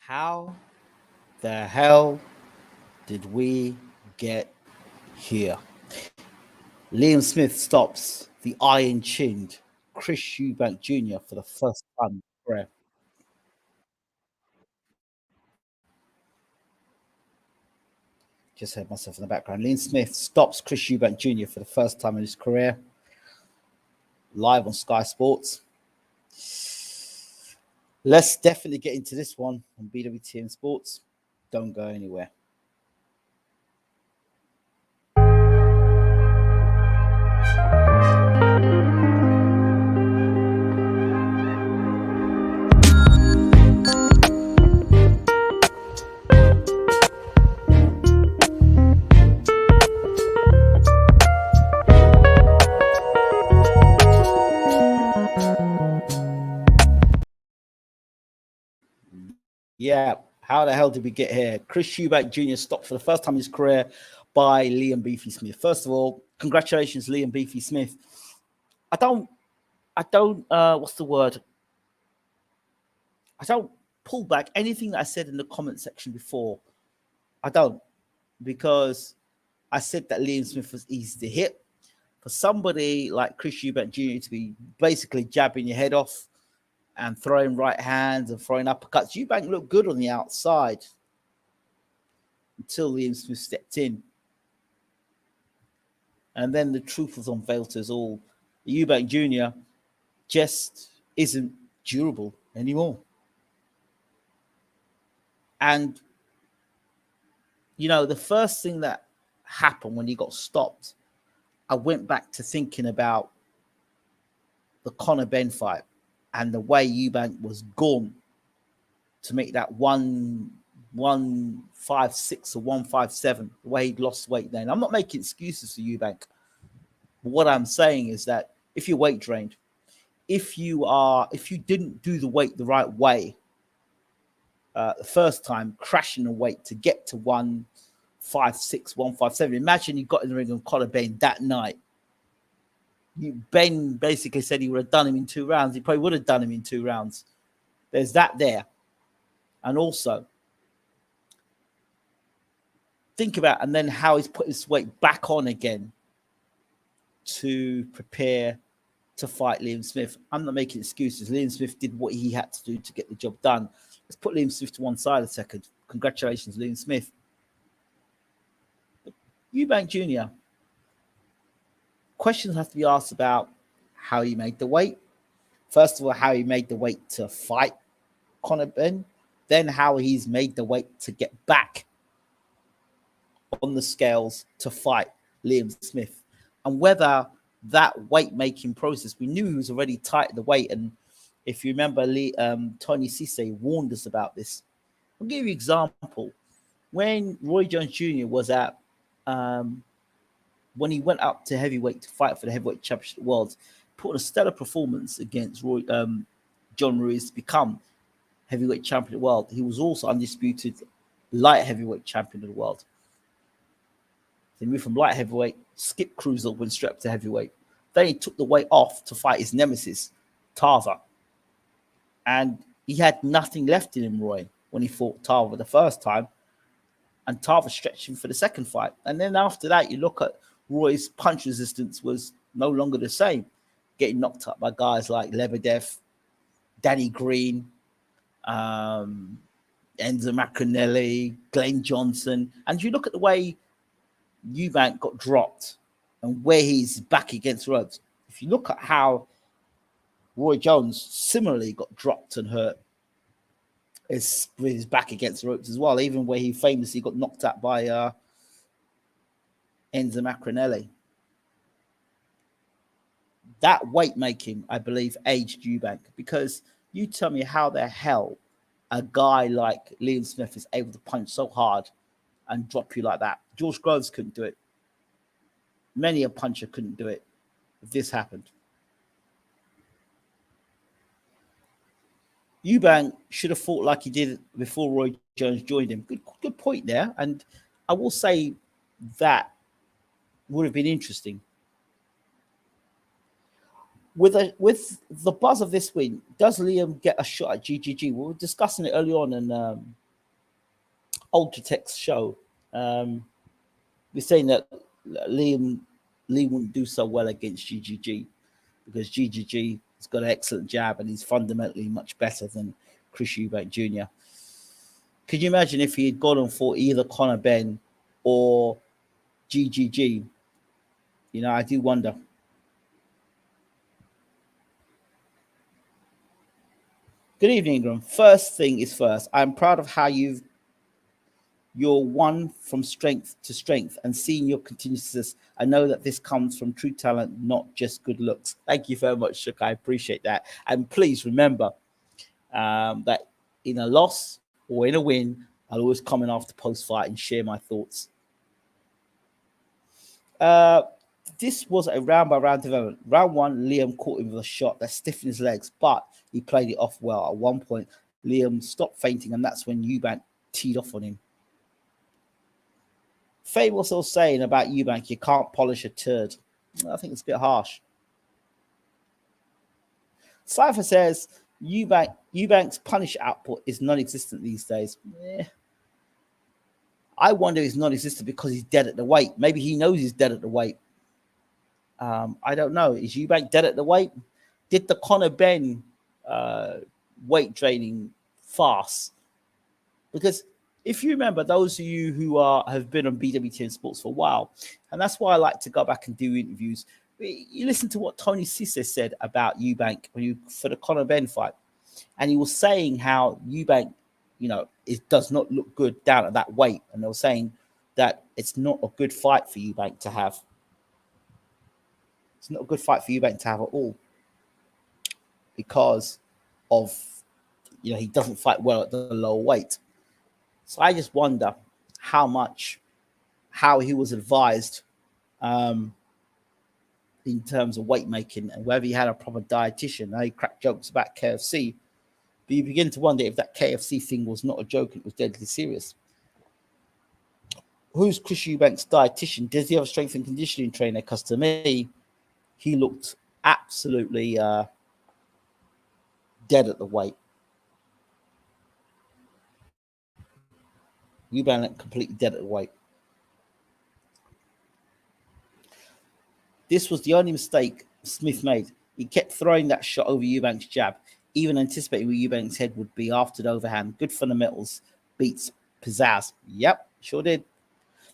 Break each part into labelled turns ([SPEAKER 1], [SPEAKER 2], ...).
[SPEAKER 1] How the hell did we get here? Liam Smith stops the iron chinned Chris Eubank Jr. for the first time in his career. Just heard myself in the background. Liam Smith stops Chris Eubank Jr. for the first time in his career, live on Sky Sports. Let's definitely get into this one on BWTM Sports. Don't go anywhere. Yeah, how the hell did we get here? Chris Eubank Jr. stopped for the first time in his career by Liam Beefy Smith. First of all, congratulations, Liam Beefy Smith. What's the word? I don't pull back anything that I said in the comment section before. I don't, because I said that Liam Smith was easy to hit. For somebody like Chris Eubank Jr. to be basically jabbing your head off and throwing right hands and throwing uppercuts, Eubank looked good on the outside until Liam Smith stepped in. And then the truth was unveiled to us all. Eubank Jr. just isn't durable anymore. And, you know, the first thing that happened when he got stopped, I went back to thinking about the Conor Benn fight and the way Eubank was gone to make that 156 or 157, the way he'd lost weight then. I'm not making excuses for Eubank. But what I'm saying is that if you're weight drained, if you didn't do the weight the right way the first time, crashing the weight to get to 156, 157. Imagine you got in the ring on Conor Benn that night. Ben basically said he would have done him in 2 rounds. He probably would have done him in 2 rounds. There's that there. And also, think about and then how he's put his weight back on again to prepare to fight Liam Smith. I'm not making excuses. Liam Smith did what he had to do to get the job done. Let's put Liam Smith to one side a second. Congratulations, Liam Smith. Eubank Jr. Questions have to be asked about how he made the weight. First of all, how he made the weight to fight Conor Benn. Then how he's made the weight to get back on the scales to fight Liam Smith. And whether that weight-making process, we knew he was already tight at the weight. And if you remember, Tony Cisse warned us about this. I'll give you an example. When Roy Jones Jr. was at when he went up to heavyweight to fight for the heavyweight championship of the world, put on a stellar performance against John Ruiz to become heavyweight champion of the world. He was also undisputed light heavyweight champion of the world. He moved from light heavyweight, skipped cruiser, went straight up to heavyweight. Then he took the weight off to fight his nemesis, Tarver. And he had nothing left in him, Roy, when he fought Tarver the first time. And Tarver stretched him for the second fight. And then after that, you look at Roy's punch resistance was no longer the same, getting knocked up by guys like Lebedev, Danny Green, Enzo Macronelli, Glenn Johnson. And you look at the way Eubank got dropped and where he's back against ropes. If you look at how Roy Jones similarly got dropped and hurt, is with his back against the ropes as well, even where he famously got knocked out by Enzo Macronelli. That weight making, I believe, aged Eubank, because you tell me how the hell a guy like Liam Smith is able to punch so hard and drop you like that. George Groves couldn't do it. Many a puncher couldn't do it if this happened. Eubank should have fought like he did before Roy Jones joined him. Good point there. And I will say that would have been interesting. with the buzz of this win, does Liam get a shot at GGG? We were discussing it early on in Ultratech's show. We're saying that Liam wouldn't do so well against GGG because GGG has got an excellent jab and he's fundamentally much better than Chris Eubank Jr. Could you imagine if he had gone on for either Conor Benn or GGG? You know, I do wonder. Good evening, Ingram. First thing is first. I'm proud of how you're one from strength to strength and seeing your continued success. I know that this comes from true talent, not just good looks. Thank you very much, Shook. I appreciate that. And please remember that in a loss or in a win, I'll always come in after post-fight and share my thoughts. This was a round-by-round development. Round one, Liam caught him with a shot that stiffened his legs, but he played it off well. At one point, Liam stopped fainting, and that's when Eubank teed off on him. Faye was also saying about Eubank, you can't polish a turd. I think it's a bit harsh. Cypher says Eubank's punish output is non-existent these days. I wonder if it's non-existent because he's dead at the weight. Maybe he knows he's dead at the weight. I don't know. Is Eubank dead at the weight? Did the Conor Benn weight training fast? Because if you remember, those of you who have been on BWTM Sports for a while, and that's why I like to go back and do interviews. You listen to what Tony Cisse said about Eubank for the Conor Benn fight, and he was saying how Eubank, you know, it does not look good down at that weight, and they were saying that it's not a good fight for Eubank to have. It's not a good fight for Eubank to have at all because of, you know, he doesn't fight well at the lower weight. So I just wonder how he was advised in terms of weight making and whether he had a proper dietitian. Now he cracked jokes about KFC, but you begin to wonder if that KFC thing was not a joke and it was deadly serious. Who's Chris Eubank's dietitian? Does he have a strength and conditioning trainer? Because to me, he looked absolutely dead at the weight. Eubank completely dead at the weight. This was the only mistake Smith made. He kept throwing that shot over Eubank's jab, even anticipating where Eubank's head would be after the overhand. Good fundamentals beats pizzazz. Yep, sure did.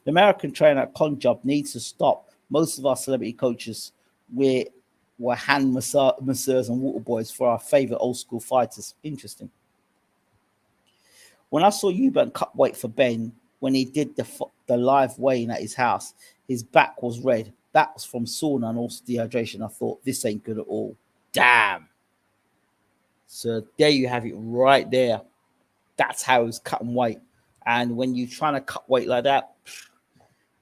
[SPEAKER 1] The American trainer at Conjob needs to stop. Most of our celebrity coaches were hand masseurs and water boys for our favorite old school fighters. Interesting. When I saw Eubank cut weight for Ben, when he did the live weighing at his house, his back was red. That was from sauna and also dehydration. I thought, this ain't good at all. Damn. So there you have it right there. That's how he was cutting weight. And when you're trying to cut weight like that,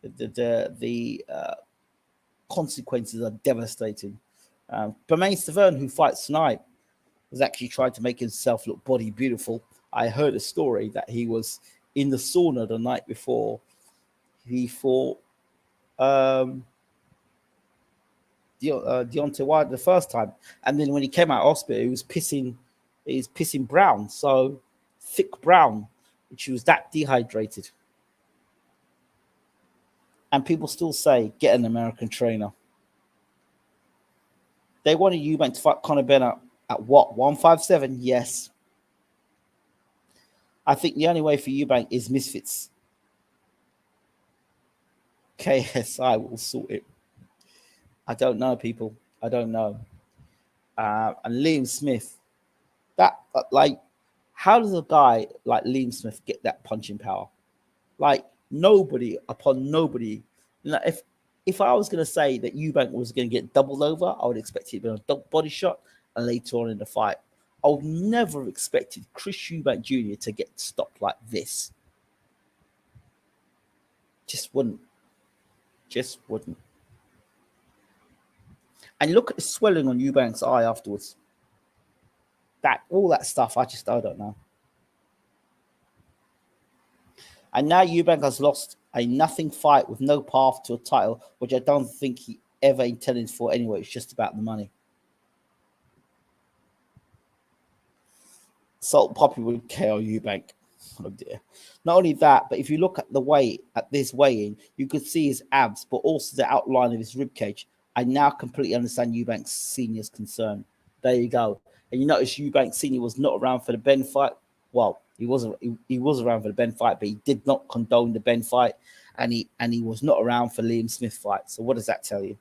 [SPEAKER 1] the consequences are devastating. Bermain Stavern, who fights tonight, was actually trying to make himself look body beautiful. I heard a story that he was in the sauna the night before he fought Deontay Wilder the first time, and then when he came out of hospital, he was pissing brown, so thick brown, which was that dehydrated. And people still say, get an American trainer. They wanted Eubank to fight Conor Benn at what? 157? Yes. I think the only way for Eubank is misfits. KSI will sort it. I don't know, people. I don't know. And Liam Smith, how does a guy like Liam Smith get that punching power? Like, nobody upon nobody. You know, if I was going to say that Eubank was going to get doubled over, I would expect it to be a body shot and later on in the fight. I would never have expected Chris Eubank Jr. to get stopped like this. Just wouldn't. And look at the swelling on Eubank's eye afterwards. All that stuff, I don't know. And now Eubank has lost a nothing fight with no path to a title, which I don't think he ever intended for anyway. It's just about the money. Salt Poppy would KO Eubank. Oh dear. Not only that, but if you look at the weight at this weigh-in, you could see his abs, but also the outline of his rib cage. I now completely understand Eubank Senior's concern. There you go. And you notice Eubank Senior was not around for the Ben fight. Well, he wasn't. He was around for the Ben fight, but he did not condone the Ben fight, and he was not around for Liam Smith fight. So what does that tell you?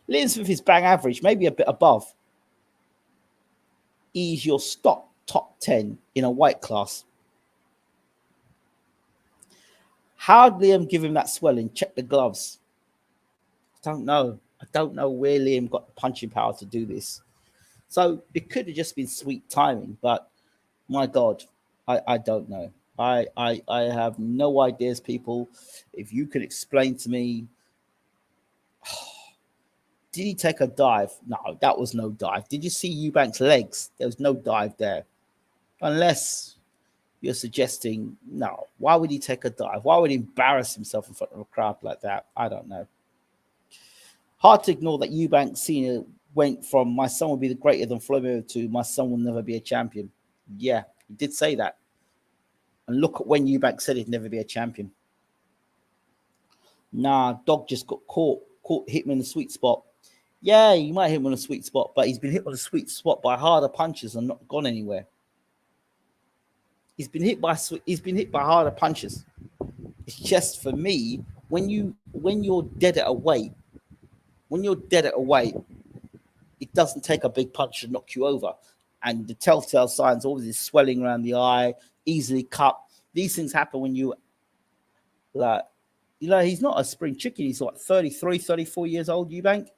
[SPEAKER 1] Liam Smith is bang average, maybe a bit above. He's your top 10 in a weight class. How'd Liam give him that swelling? Check the gloves. I don't know. I don't know where Liam got the punching power to do this. So it could have just been sweet timing, but my God, I don't know. I have no ideas, people. If you could explain to me, did he take a dive? No, that was no dive. Did you see Eubank's legs? There was no dive there. Unless you're suggesting, no, why would he take a dive? Why would he embarrass himself in front of a crowd like that? I don't know. Hard to ignore that Eubank Senior went from my son will be the greater than Floyd Mayweather to my son will never be a champion. Yeah, he did say that. And look at when Eubank said he'd never be a champion. Nah, dog just got hit him in the sweet spot. Yeah, you might hit him on a sweet spot, but he's been hit on a sweet spot by harder punches and not gone anywhere. He's been hit by harder punches. It's just for me, when you're dead at a weight, it doesn't take a big punch to knock you over. And the telltale signs, all this swelling around the eye, easily cut. These things happen when you he's not a spring chicken. He's like 33, 34 years old, Eubank.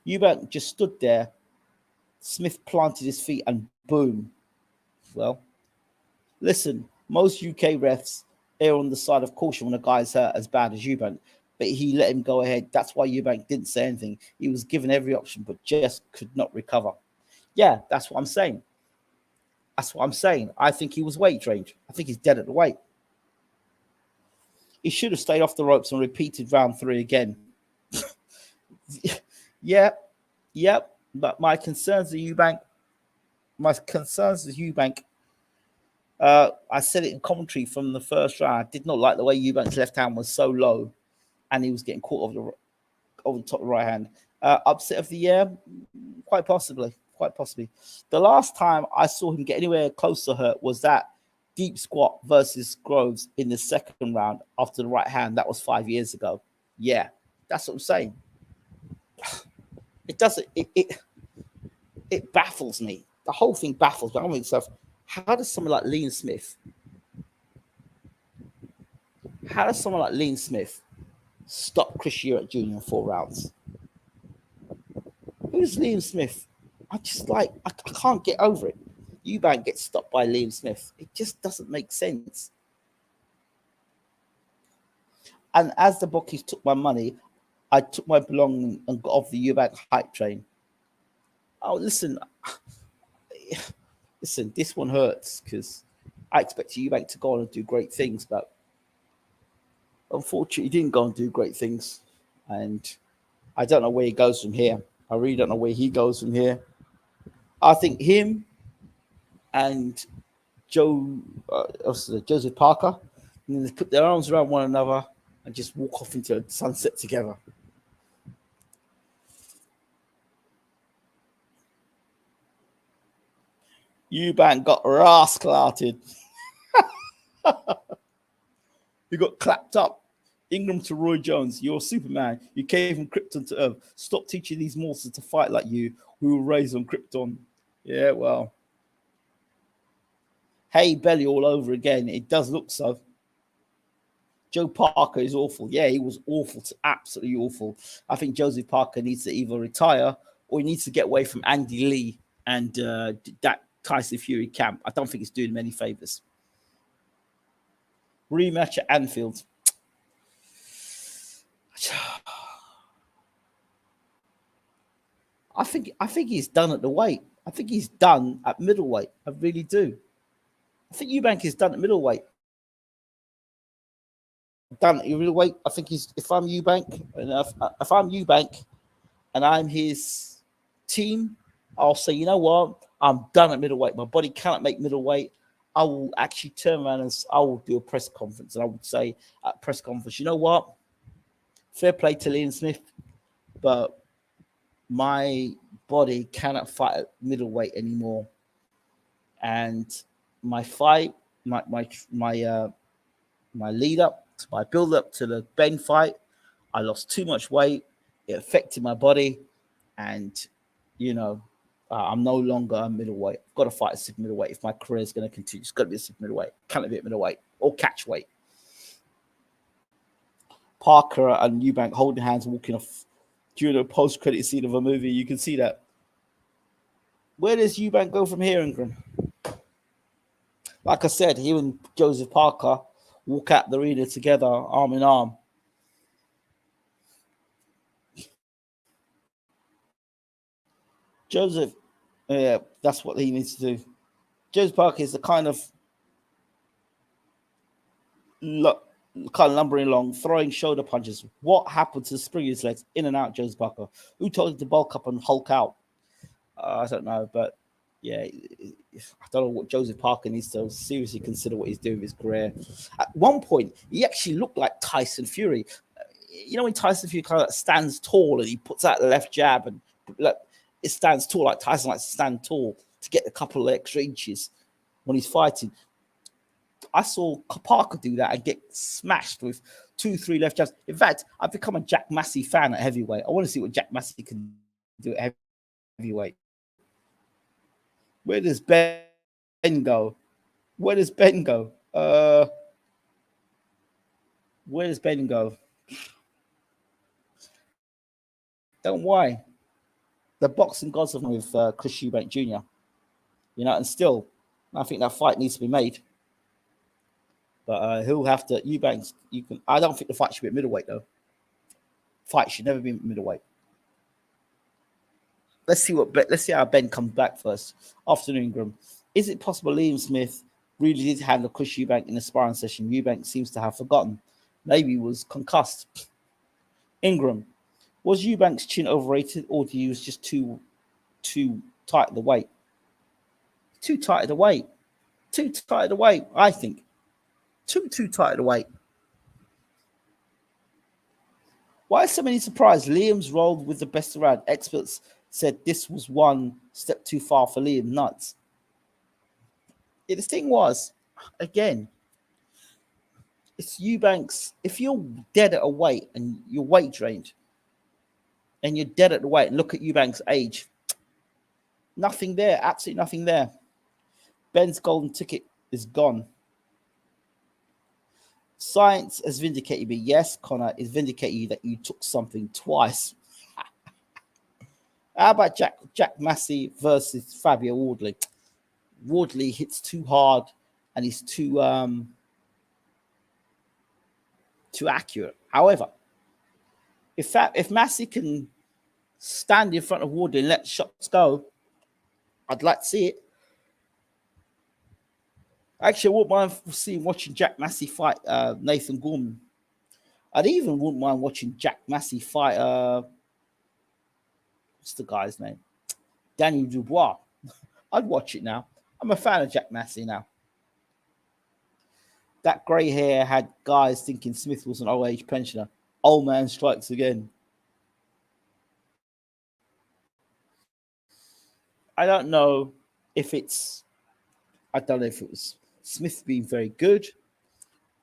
[SPEAKER 1] Eubank just stood there. Smith planted his feet and boom. Well, listen, most UK refs err on the side of caution when a guy's hurt as bad as Eubank, but he let him go ahead. That's why Eubank didn't say anything. He was given every option, but just could not recover. Yeah, that's what I'm saying. I think he was weight trained. I think he's dead at the weight. He should have stayed off the ropes and repeated round 3 again. Yep. But my concerns are Eubank. I said it in commentary from the first round. I did not like the way Eubank's left hand was so low, and he was getting caught over the top of the right hand. Upset of the year, quite possibly. The last time I saw him get anywhere close to hurt was that deep squat versus Groves in the second round after the right hand. That was 5 years ago. Yeah, that's what I'm saying. It doesn't. It baffles me. The whole thing baffles me. I mean, stuff. How does someone like Liam Smith stop Chris Urick Jr. in 4 rounds? Who's Liam Smith? I can't get over it. Eubank gets stopped by Liam Smith. It just doesn't make sense. And as the bookies took my money, I took my belongings and got off the Eubank hype train. Oh, listen, this one hurts because I expected Eubank to go on and do great things, but unfortunately, he didn't go and do great things. And I don't know where he goes from here. I really don't know where he goes from here. I think him and Joseph Parker, and they put their arms around one another and just walk off into the sunset together. Eubank got rascalated. He got clapped up. Ingram to Roy Jones, you're Superman. You came from Krypton to Earth. Stop teaching these monsters to fight like you, who were raised on Krypton. Yeah, well. Hey, belly all over again. It does look so. Joe Parker is awful. Yeah, he was awful, absolutely awful. I think Joseph Parker needs to either retire or he needs to get away from Andy Lee and that Tyson Fury camp. I don't think it's doing him any favors. Rematch at Anfield. I think he's done at the weight. I think he's done at middleweight. I really do. I think Eubank is done at middleweight. Done at middleweight. I think if I'm Eubank and I'm his team, I'll say, you know what? I'm done at middleweight. My body cannot make middleweight. I will actually turn around and I will do a press conference. And I would say at press conference, you know what? Fair play to Liam Smith, but my body cannot fight at middleweight anymore. And my fight, my lead up to my build up to the Ben fight, I lost too much weight. It affected my body, and you know, I'm no longer a middleweight. I've got to fight a super middleweight if my career is going to continue. It's got to be a super middleweight. Can't be a middleweight or catch weight. Parker and Eubank holding hands, walking off during the post-credit scene of a movie. You can see that. Where does Eubank go from here, Ingram? Like I said, he and Joseph Parker walk out the arena together, arm in arm. Joseph, yeah, that's what he needs to do. Joseph Parker is the kind of lumbering along, throwing shoulder punches. What happened to the spring of his legs? In and out, Joseph Parker. Who told him to bulk up and hulk out? I don't know, but yeah, I don't know what Joseph Parker needs to seriously consider what he's doing with his career. At one point, he actually looked like Tyson Fury. You know when Tyson Fury kind of stands tall and he puts out the left jab and like it stands tall, like Tyson likes to stand tall to get a couple of extra inches when he's fighting. I saw Parker do that and get smashed with 2-3 left jabs. In fact, I've become a Jack Massey fan at heavyweight. I want to see what Jack Massey can do at heavyweight. Where does Ben go? Where does Ben go? Where does Ben go? Don't worry. The boxing gods have with Chris Eubank Jr. You know, and still, I think that fight needs to be made. But he'll have to. Eubanks, you can. I don't think the fight should be at middleweight though. Fight should never be middleweight. Let's see how Ben comes back first. Afternoon, Ingram. Is it possible Liam Smith really did handle Chris Eubank in the sparring session? Eubank seems to have forgotten. Maybe he was concussed. Ingram, was Eubank's chin overrated, or he was just too tight at the weight? Too tight at the weight. Too tight at the weight, I think. Too tight at the weight. Why is so many surprised? Liam's rolled with the best around. Experts said this was one step too far for Liam. Nuts. Yeah, the thing was, again, it's Eubanks. If you're dead at a weight and you're weight drained and you're dead at the weight, and look at Eubanks' age, nothing there, absolutely nothing there. Ben's golden ticket is gone. Science has vindicated me. Yes, Connor, is vindicating you that you took something twice. How about Jack Massey versus Fabio Wardley? Wardley hits too hard and he's too accurate. However, if Massey can stand in front of Wardley and let shots go, I'd like to see it. Actually, I wouldn't mind watching Jack Massey fight Nathan Gorman. I'd even wouldn't mind watching Jack Massey fight what's the guy's name? Daniel Dubois. I'd watch it now. I'm a fan of Jack Massey now. That grey hair had guys thinking Smith was an old age pensioner. Old man strikes again. I don't know if it was Smith being very good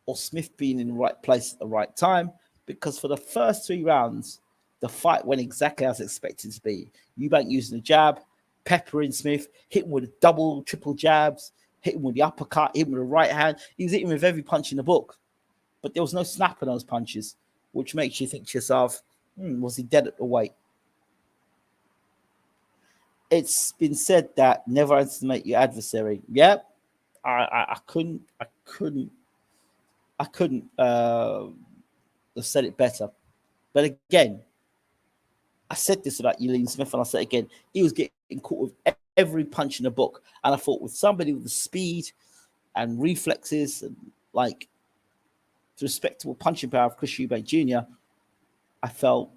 [SPEAKER 1] or Smith being in the right place at the right time, because for the first 3 rounds, the fight went exactly as expected to be. Eubank using the jab, peppering Smith, hit him with double, triple jabs, hit him with the uppercut, hit him with the right hand. He was hitting with every punch in the book. But there was no snap in those punches, which makes you think to yourself, was he dead at the weight? It's been said that never underestimate your adversary. Yep. I couldn't have said it better. But again, I said this about Liam Smith, and I'll say it again. He was getting caught with every punch in the book. And I thought with somebody with the speed and reflexes and the respectable punching power of Chris Eubank Jr., I felt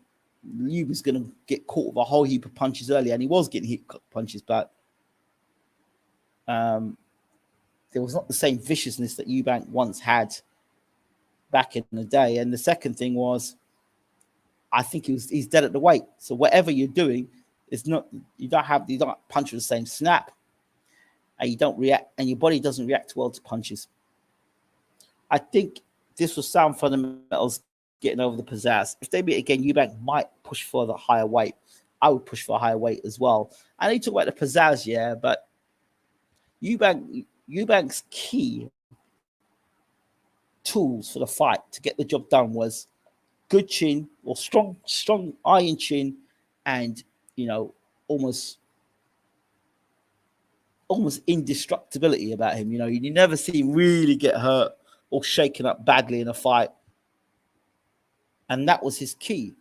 [SPEAKER 1] Liu was going to get caught with a whole heap of punches early, and he was getting hit punches, but there was not the same viciousness that Eubank once had back in the day. And the second thing was, I think he's dead at the weight. So whatever you're doing, it's not you don't punch with the same snap, and you don't react, and your body doesn't react well to punches. I think this was sound fundamentals getting over the pizzazz. If they meet again, Eubank might push for the higher weight. I would push for a higher weight as well. I need to talk about the pizzazz, yeah, but Eubank's key tools for the fight to get the job done was good chin or strong iron chin, and almost indestructibility about him. You never see him really get hurt or shaken up badly in a fight, and that was his key: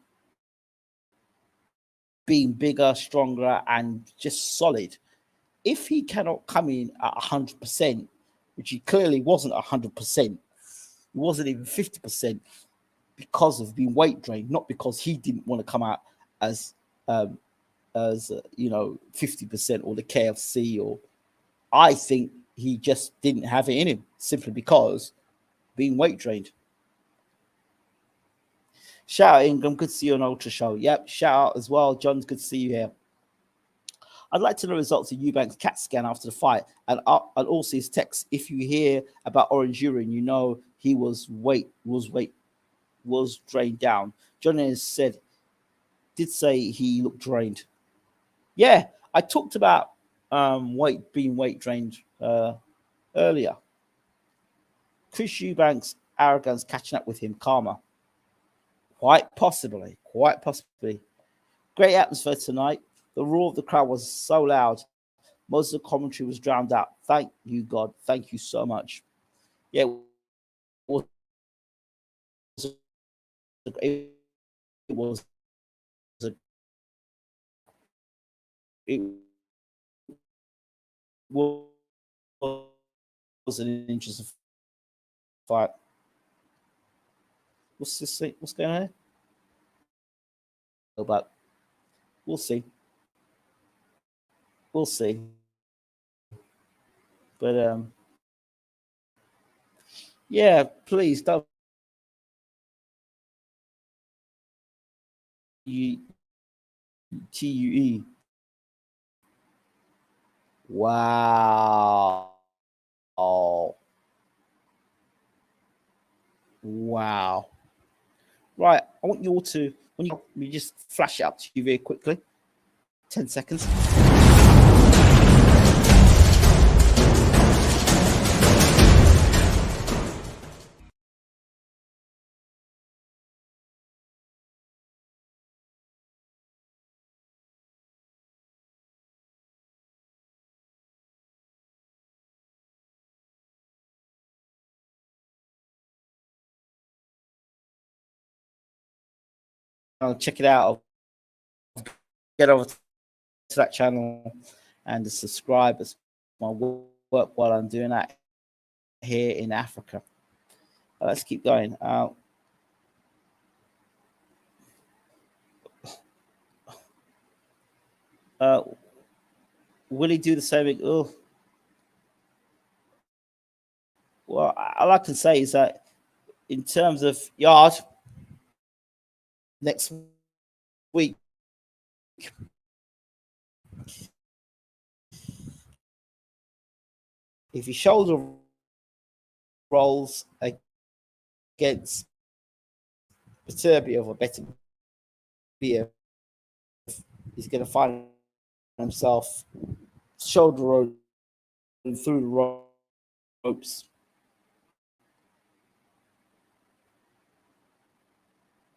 [SPEAKER 1] being bigger, stronger, and just solid. If he cannot come in at 100%, which he clearly wasn't 100%, he wasn't even 50%, because of being weight drained, not because he didn't want to come out as 50% or the KFC, or I think he just didn't have it in him simply because being weight drained. Shout out Ingram, good to see you on Ultra Show. Yep, shout out as well, John's good to see you here. I'd like to know the results of Eubank's CAT scan after the fight, and also his text. If you hear about orange urine, he was drained down. John did say he looked drained. Yeah, I talked about being weight drained earlier. Chris Eubank's arrogance catching up with him, karma. Quite possibly. Great atmosphere tonight. The roar of the crowd was so loud. Most of the commentary was drowned out. Thank you, God. Thank you so much. Yeah, it was an interesting fight. What's this thing? What's going on here? But we'll see. But yeah, please don't TUE. Wow. Wow. Right, I want you all to, when you just flash it up to you very quickly. 10 seconds. I'll check it out. I'll get over to that channel and subscribe as my work while I'm doing that here in Africa. Let's keep going. Will he do the same? Oh, well, all I can say is that in terms of yard, next week, if he shoulder rolls against Beterbiev or Beterbiev, he's going to find himself shoulder rolling through the ropes.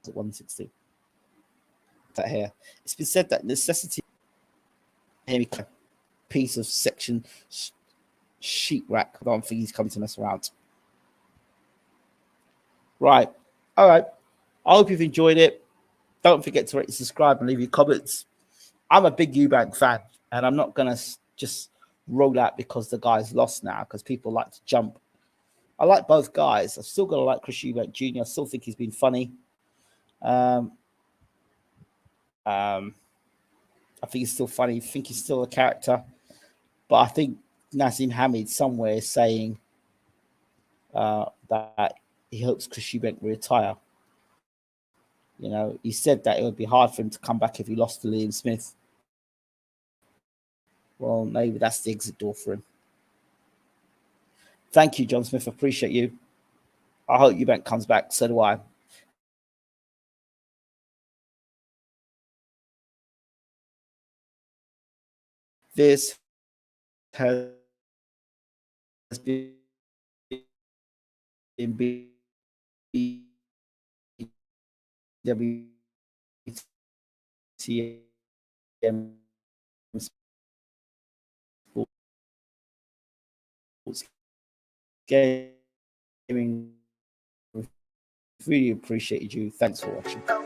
[SPEAKER 1] At 160. That here. It's been said that necessity piece of section sheet rack. I don't think he's come to mess around. Right. All right. I hope you've enjoyed it. Don't forget to rate, subscribe, and leave your comments. I'm a big Eubank fan, and I'm not going to just roll out because the guy's lost now, because people like to jump. I like both guys. I'm still going to like Chris Eubank Jr. I still think he's been funny. I think he's still funny. I think he's still a character. But I think Nazim Hamid somewhere is saying that he hopes Chris Eubank will retire. You know, he said that it would be hard for him to come back if he lost to Liam Smith. Well, maybe that's the exit door for him. Thank you, John Smith. I appreciate you. I hope Eubank comes back. So do I. This has been BWTM Sports Gaming. Really appreciate you. Thanks for watching.